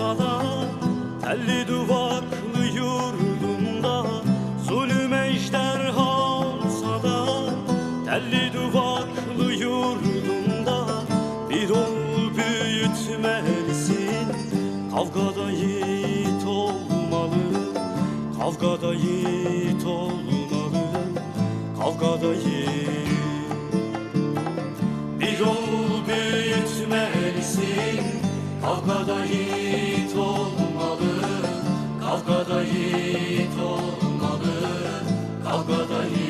olsa da telli duvaklı yurdunda, zulüm ejderha olsa da telli duvaklı yurdunda bir oğul büyütmelisin. Kavgada yiğit olmalı, kavgada yiğit olmalı, kavgada yiğit. Bir oğul büyütmelisin, kavgada yiğit olmalı, kavgada yiğit olmalı, kavgada yiğit.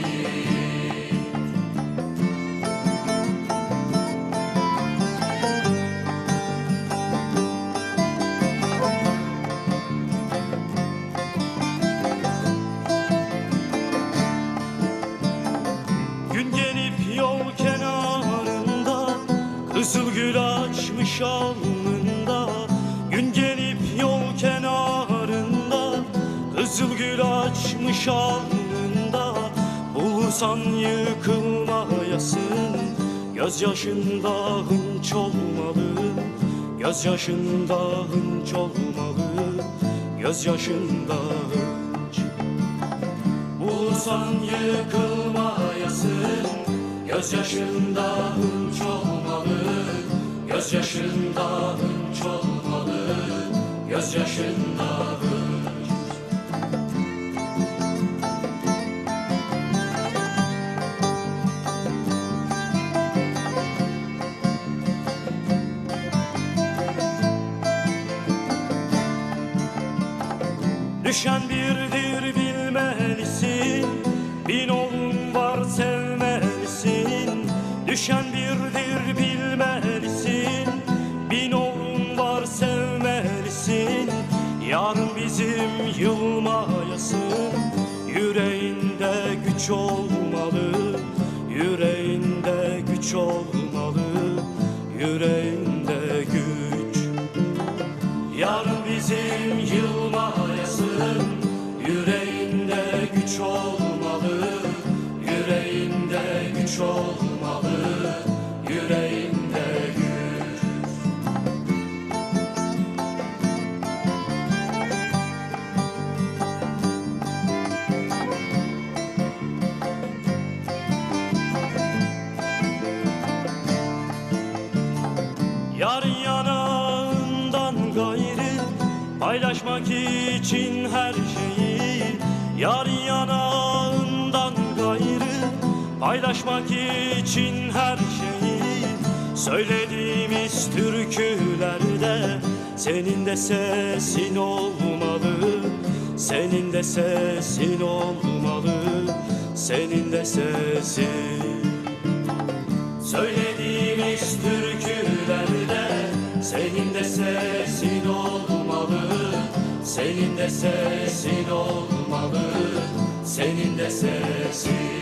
Gün gelip yol kenarında kızıl gül açmış alnında. Gün gelip yol kenarında kızıl gül açmış alnında. Bulursan yıkılmayasın, gözyaşında hınç olmalı, gözyaşında hınç olmalı, gözyaşında hınç. Bulursan yıkılmayasın, gözyaşında hınç olmalı, gözyaşında hınç olmalı, gözyaşında hınç. Düşen birdir bilmelisin, bin oğlum var sevmelisin. Düşen birdir bilmelisin, bin oğlum var sevmelisin. Yarın bizim yılmayasın, yüreğinde güç olmalı, yüreğinde güç olmalı, yüreğinde güç. Yarın bizim yılmayasın, yüreğinde güç olmalı, yüreğinde güç olmalı, yüreğinde güç. Yarın yanağından gayrı paylaşmak için her şeyi, yarın yanağından gayrı paylaşmak için her şeyi. Söylediğimiz türkülerde senin de sesin olmalı, senin de sesin olmalı, senin de sesin. Söylediğimiz türkülerde senin de sesin olmalı, senin de sesin olmalı, senin de sesin.